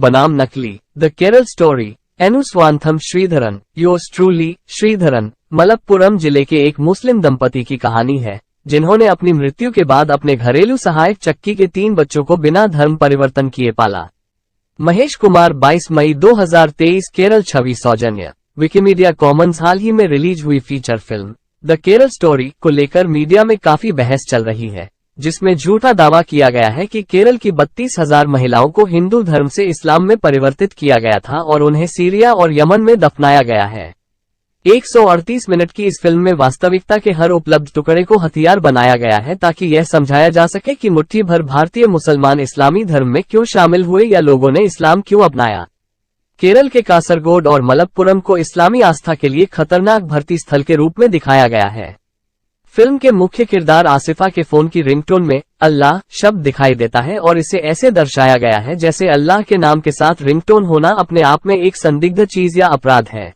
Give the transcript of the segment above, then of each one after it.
बनाम नकली, the Kerala story, Ennu Swantham Sreedharan, yours truly Sreedharan. Malappuram जिले के एक मुस्लिम दंपति की कहानी है जिन्होंने अपनी मृत्यु के बाद अपने घरेलू सहायक चक्की के 3 बच्चों को बिना धर्म परिवर्तन किए पाला। महेश कुमार 22 मई 2023 केरल छवि सौजन्य विकिमीडिया कॉमन्स। हाल ही में रिलीज हुई feature film the Kerala story को लेकर मीडिया में काफी बहस चल रही है, जिसमें झूठा दावा किया गया है कि केरल की 32,000 महिलाओं को हिंदू धर्म से इस्लाम में परिवर्तित किया गया था और उन्हें सीरिया और यमन में दफनाया गया है। 138 मिनट की इस फिल्म में वास्तविकता के हर उपलब्ध टुकड़े को हथियार बनाया गया है ताकि यह समझाया जा सके कि मुट्ठी भर भारतीय मुसलमान इस्लामी धर्म में क्यों शामिल हुए या लोगों ने इस्लाम क्यों अपनाया। केरल के कासरगोड और मलप्पुरम को इस्लामी आस्था के लिए खतरनाक भर्ती स्थल के रूप में दिखाया गया है। फिल्म के मुख्य किरदार आसिफा के फोन की रिंगटोन में अल्लाह शब्द दिखाई देता है और इसे ऐसे दर्शाया गया है जैसे अल्लाह के नाम के साथ रिंगटोन होना अपने आप में एक संदिग्ध चीज या अपराध है।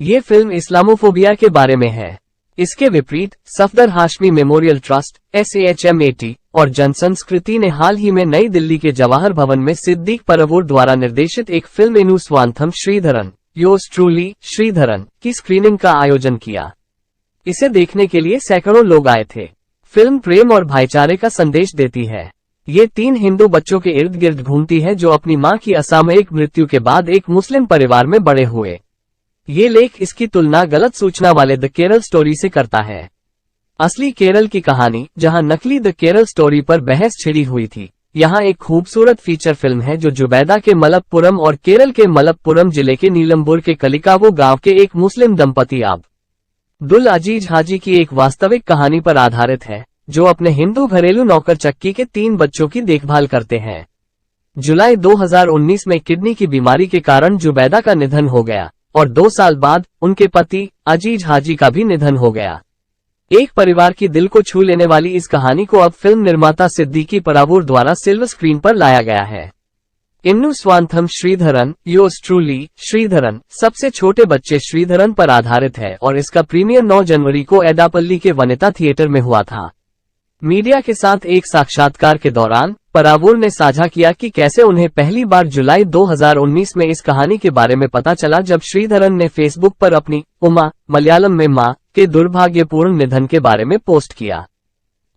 ये फिल्म इस्लामोफोबिया के बारे में है। इसके विपरीत Safdar Hashmi memorial trust SAHMAT और जनसंस्कृति ने हाल ही में नई दिल्ली के जवाहर भवन में सिद्दीक परवूर द्वारा निर्देशित एक film Ennu Swantham Sreedharan, yours truly Sreedharan की स्क्रीनिंग का आयोजन किया। इसे देखने के लिए सैकड़ों लोग आए थे। फिल्म प्रेम और भाईचारे का संदेश देती है। ये 3 हिंदू बच्चों के इर्द गिर्द घूमती है जो अपनी मां की असामयिक मृत्यु के बाद एक मुस्लिम परिवार में बड़े हुए। ये लेख इसकी तुलना गलत सूचना वाले द केरल स्टोरी से करता है। असली केरल की कहानी, जहां नकली द केरल स्टोरी पर बहस छिड़ी हुई थी, यहाँ एक खूबसूरत फीचर फिल्म है जो जुबैदा के मलप्पुरम और केरल के मलप्पुरम जिले के नीलम्बुर के कलिकावो गांव के एक मुस्लिम दंपति अब्दुल अजीज हाजी की एक वास्तविक कहानी पर आधारित है, जो अपने हिंदू घरेलू नौकर चक्की के 3 बच्चों की देखभाल करते हैं। जुलाई 2019 में किडनी की बीमारी के कारण जुबैदा का निधन हो गया और 2 साल बाद उनके पति अजीज हाजी का भी निधन हो गया। एक परिवार की दिल को छू लेने वाली इस कहानी को अब फिल्म निर्माता सिद्दीकी परावूर द्वारा सिल्वर स्क्रीन पर लाया गया है। एनु स्वांथम श्रीधरन, योर्स ट्रूली श्रीधरन सबसे छोटे बच्चे श्रीधरन पर आधारित है और इसका प्रीमियर 9 जनवरी को एडापल्ली के वनिता थिएटर में हुआ था। मीडिया के साथ एक साक्षात्कार के दौरान परावूर ने साझा किया कि कैसे उन्हें पहली बार जुलाई 2019 में इस कहानी के बारे में पता चला जब श्रीधरन ने फेसबुक पर अपनी उमा मलयालम में मां के दुर्भाग्यपूर्ण निधन के बारे में पोस्ट किया।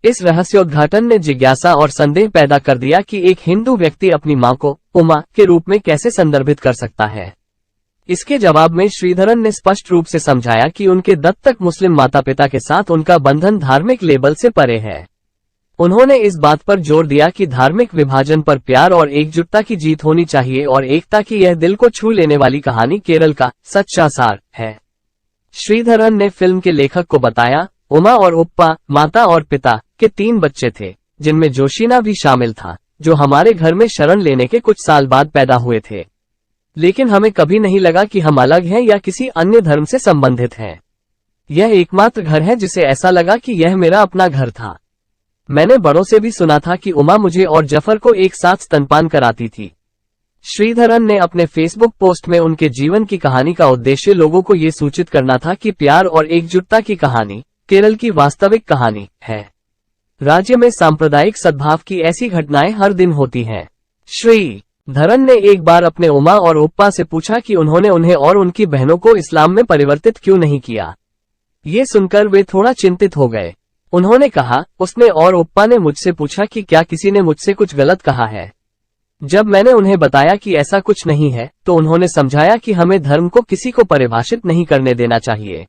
इस रहस्योद्घाटन ने जिज्ञासा और संदेह पैदा कर दिया कि एक हिंदू व्यक्ति अपनी मां को उमा के रूप में कैसे संदर्भित कर सकता है। इसके जवाब में श्रीधरन ने स्पष्ट रूप से समझाया कि उनके दत्तक मुस्लिम माता पिता के साथ उनका बंधन धार्मिक लेबल से परे है। उन्होंने इस बात पर जोर दिया कि धार्मिक विभाजन पर प्यार और एकजुटता की जीत होनी चाहिए और एकता की यह दिल को छू लेने वाली कहानी केरल का सच्चा सार है। श्रीधरन ने फिल्म के लेखक को बताया, उमा और उप्पा माता और पिता के 3 बच्चे थे, जिनमें जोशीना भी शामिल था, जो हमारे घर में शरण लेने के कुछ साल बाद पैदा हुए थे। लेकिन हमें कभी नहीं लगा कि हम अलग हैं या किसी अन्य धर्म से संबंधित हैं। यह एकमात्र घर है जिसे ऐसा लगा कि यह मेरा अपना घर था। मैंने बड़ों से भी सुना था कि उमा मुझे और जफर को एक साथ स्तनपान कराती थी। श्रीधरन ने अपने फेसबुक पोस्ट में उनके जीवन की कहानी का उद्देश्य लोगों को ये सूचित करना था कि प्यार और एकजुटता की कहानी केरल की वास्तविक कहानी है। राज्य में सांप्रदायिक सद्भाव की ऐसी घटनाएं हर दिन होती हैं। श्रीधरन ने एक बार अपने उमा और उप्पा से पूछा कि उन्होंने उन्हें और उनकी बहनों को इस्लाम में परिवर्तित क्यों नहीं किया। ये सुनकर वे थोड़ा चिंतित हो गए। उन्होंने कहा, उसने और उप्पा ने मुझसे पूछा कि क्या किसी ने मुझसे कुछ गलत कहा है। जब मैंने उन्हें बताया कि ऐसा कुछ नहीं है, तो उन्होंने समझाया कि हमें धर्म को किसी को परिभाषित नहीं करने देना चाहिए।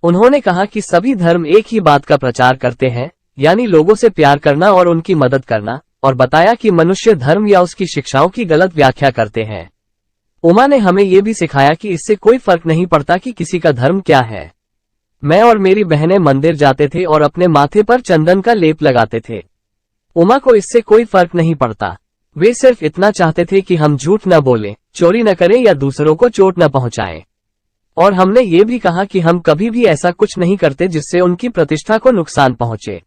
उन्होंने कहा कि सभी धर्म एक ही बात का प्रचार करते हैं, यानी लोगों से प्यार करना और उनकी मदद करना, और बताया कि मनुष्य धर्म या उसकी शिक्षाओं की गलत व्याख्या करते हैं। उमा ने हमें ये भी सिखाया कि इससे कोई फर्क नहीं पड़ता कि किसी का धर्म क्या है। मैं और मेरी बहनें मंदिर जाते थे और अपने माथे पर चंदन का लेप लगाते थे। उमा को इससे कोई फर्क नहीं पड़ता। वे सिर्फ इतना चाहते थे कि हम झूठ न बोलें, चोरी न करें या दूसरों को चोट न पहुंचाएं। और हमने ये भी कहा कि हम कभी भी ऐसा कुछ नहीं करते जिससे उनकी प्रतिष्ठा को नुकसान पहुंचे।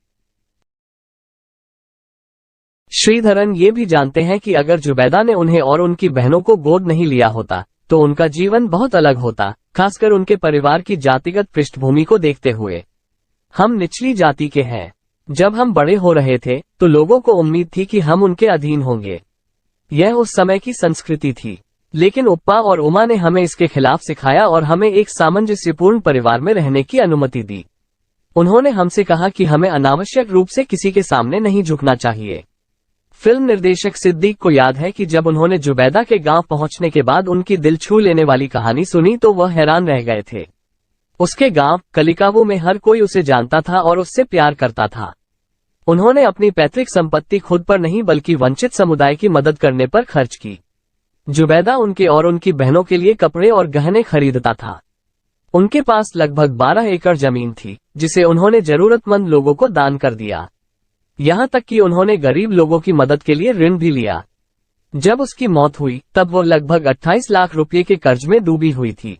श्रीधरन ये भी जानते हैं कि अगर जुबैदा ने उन्हें और उनकी बहनों को गोद नहीं लिया होता तो उनका जीवन बहुत अलग होता, खासकर उनके परिवार की जातिगत पृष्ठभूमि को देखते हुए। हम निचली जाति के हैं। जब हम बड़े हो रहे थे तो लोगों को उम्मीद थी कि हम उनके अधीन होंगे। यह उस समय की संस्कृति थी, लेकिन उप्पा और उमा ने हमें इसके खिलाफ सिखाया और हमें एक सामंजस्यपूर्ण परिवार में रहने की अनुमति दी। उन्होंने हमसे कहा कि हमें अनावश्यक रूप से किसी के सामने नहीं झुकना चाहिए। फिल्म निर्देशक सिद्दीक को याद है कि जब उन्होंने जुबैदा के गांव पहुंचने के बाद उनकी दिल छू लेने वाली कहानी सुनी तो वह हैरान रह गए थे। उसके गांव कलिकावू में हर कोई उसे जानता था और उससे प्यार करता था। उन्होंने अपनी पैतृक संपत्ति खुद पर नहीं बल्कि वंचित समुदाय की मदद करने पर खर्च की। जुबैदा उनके और उनकी बहनों के लिए कपड़े और गहने खरीदता था। उनके पास लगभग 12 एकड़ जमीन थी, जिसे उन्होंने जरूरतमंद लोगों को दान कर दिया। यहाँ तक कि उन्होंने गरीब लोगों की मदद के लिए ऋण भी लिया। जब उसकी मौत हुई तब वो लगभग 28 लाख रुपये के कर्ज में डूबी हुई थी।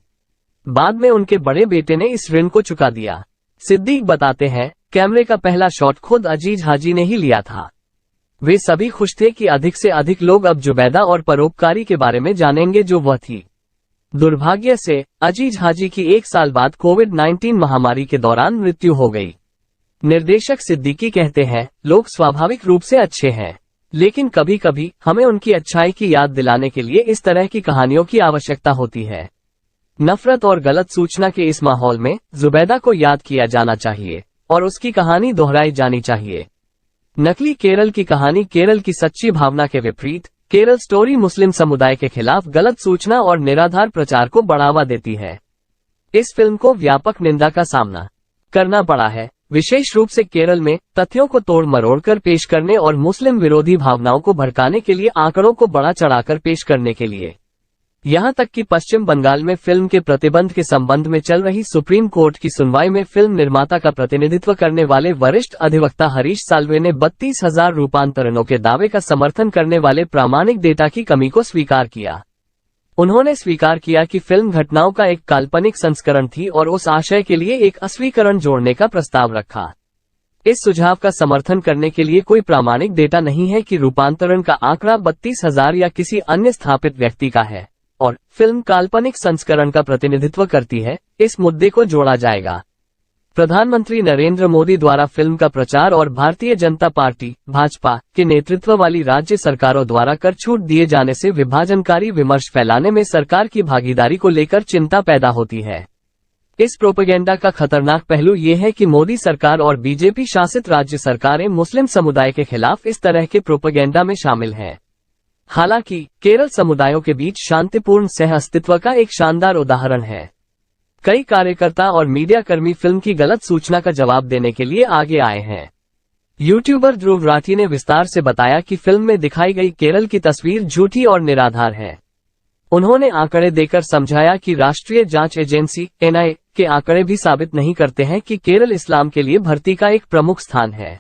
बाद में उनके बड़े बेटे ने इस ऋण को चुका दिया। सिद्दीक बताते हैं, कैमरे का पहला शॉट खुद अजीज हाजी ने ही लिया था। वे सभी खुश थे कि अधिक से अधिक लोग अब जुबैदा और परोपकारी के बारे में जानेंगे जो वह थी। दुर्भाग्य से अजीज हाजी की 1 साल बाद कोविड-19 महामारी के दौरान मृत्यु हो गई। निर्देशक सिद्दीकी कहते हैं, लोग स्वाभाविक रूप से अच्छे हैं, लेकिन कभी कभी हमें उनकी अच्छाई की याद दिलाने के लिए इस तरह की कहानियों की आवश्यकता होती है। नफरत और गलत सूचना के इस माहौल में जुबैदा को याद किया जाना चाहिए और उसकी कहानी दोहराई जानी चाहिए। नकली केरल की कहानी केरल की सच्ची भावना के विपरीत केरल स्टोरी मुस्लिम समुदाय के खिलाफ गलत सूचना और निराधार प्रचार को बढ़ावा देती है। इस फिल्म को व्यापक निंदा का सामना करना पड़ा है, विशेष रूप से केरल में तथ्यों को तोड़ मरोड़ कर पेश करने और मुस्लिम विरोधी भावनाओं को भड़काने के लिए आंकड़ों को बढ़ा चढ़ाकर पेश करने के लिए। यहाँ तक कि पश्चिम बंगाल में फिल्म के प्रतिबंध के संबंध में चल रही सुप्रीम कोर्ट की सुनवाई में फिल्म निर्माता का प्रतिनिधित्व करने वाले वरिष्ठ अधिवक्ता हरीश साल्वे ने 32,000 रूपांतरणों के दावे का समर्थन करने वाले प्रामाणिक डेटा की कमी को स्वीकार किया। उन्होंने स्वीकार किया कि फिल्म घटनाओं का एक काल्पनिक संस्करण थी और उस आशय के लिए एक अस्वीकरण जोड़ने का प्रस्ताव रखा। इस सुझाव का समर्थन करने के लिए कोई प्रामाणिक डेटा नहीं है कि रूपांतरण का आंकड़ा 32,000 या किसी अन्य स्थापित व्यक्ति का है और फिल्म काल्पनिक संस्करण का प्रतिनिधित्व करती है। इस मुद्दे को जोड़ा जाएगा। प्रधानमंत्री नरेंद्र मोदी द्वारा फिल्म का प्रचार और भारतीय जनता पार्टी भाजपा के नेतृत्व वाली राज्य सरकारों द्वारा कर छूट दिए जाने से विभाजनकारी विमर्श फैलाने में सरकार की भागीदारी को लेकर चिंता पैदा होती है। इस प्रोपेगेंडा का खतरनाक पहलू ये है कि मोदी सरकार और बीजेपी शासित राज्य सरकारें मुस्लिम समुदाय के खिलाफ इस तरह के प्रोपेगेंडा में शामिल हैं। हालांकि केरल समुदायों के बीच शांतिपूर्ण सह अस्तित्व का एक शानदार उदाहरण है। कई कार्यकर्ता और मीडिया कर्मी फिल्म की गलत सूचना का जवाब देने के लिए आगे आए हैं। यूट्यूबर ध्रुव राठी ने विस्तार से बताया कि फिल्म में दिखाई गई केरल की तस्वीर झूठी और निराधार है। उन्होंने आंकड़े देकर समझाया कि राष्ट्रीय जांच एजेंसी (एनआईए) के आंकड़े भी साबित नहीं करते हैं कि केरल इस्लाम के लिए भर्ती का एक प्रमुख स्थान है।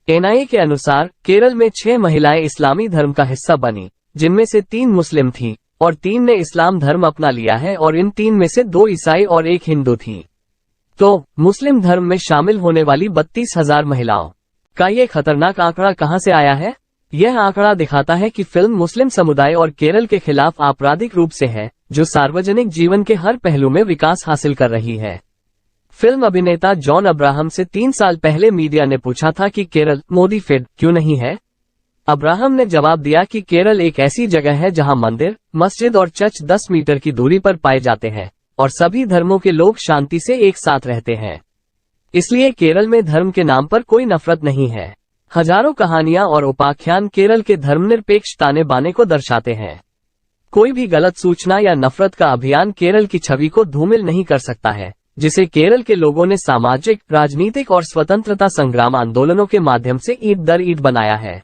एनआईए के अनुसार केरल में 6 महिलाएं इस्लामी धर्म का हिस्सा बनी, जिनमें से 3 मुस्लिम थीं और 3 ने इस्लाम धर्म अपना लिया है और इन 3 में से 2 ईसाई और 1 हिंदू थीं। तो मुस्लिम धर्म में शामिल होने वाली 32,000 महिलाओं का ये खतरनाक आंकड़ा कहां से आया है? यह आंकड़ा दिखाता है कि फिल्म मुस्लिम समुदाय और केरल के खिलाफ आपराधिक रूप से है, जो सार्वजनिक जीवन के हर पहलू में विकास हासिल कर रही है। फिल्म अभिनेता जॉन अब्राहम से 3 साल पहले मीडिया ने पूछा था कि केरल मोदी फेड क्यों नहीं है। अब्राहम ने जवाब दिया कि केरल एक ऐसी जगह है जहां मंदिर, मस्जिद और चर्च 10 मीटर की दूरी पर पाए जाते हैं और सभी धर्मों के लोग शांति से एक साथ रहते हैं। इसलिए केरल में धर्म के नाम पर कोई नफरत नहीं है। हजारों कहानियां और उपाख्यान केरल के धर्मनिरपेक्ष ताने बाने को दर्शाते हैं। कोई भी गलत सूचना या नफरत का अभियान केरल की छवि को धूमिल नहीं कर सकता है, जिसे केरल के लोगों ने सामाजिक, राजनीतिक और स्वतंत्रता संग्राम आंदोलनों के माध्यम से ईंट दर ईंट बनाया है।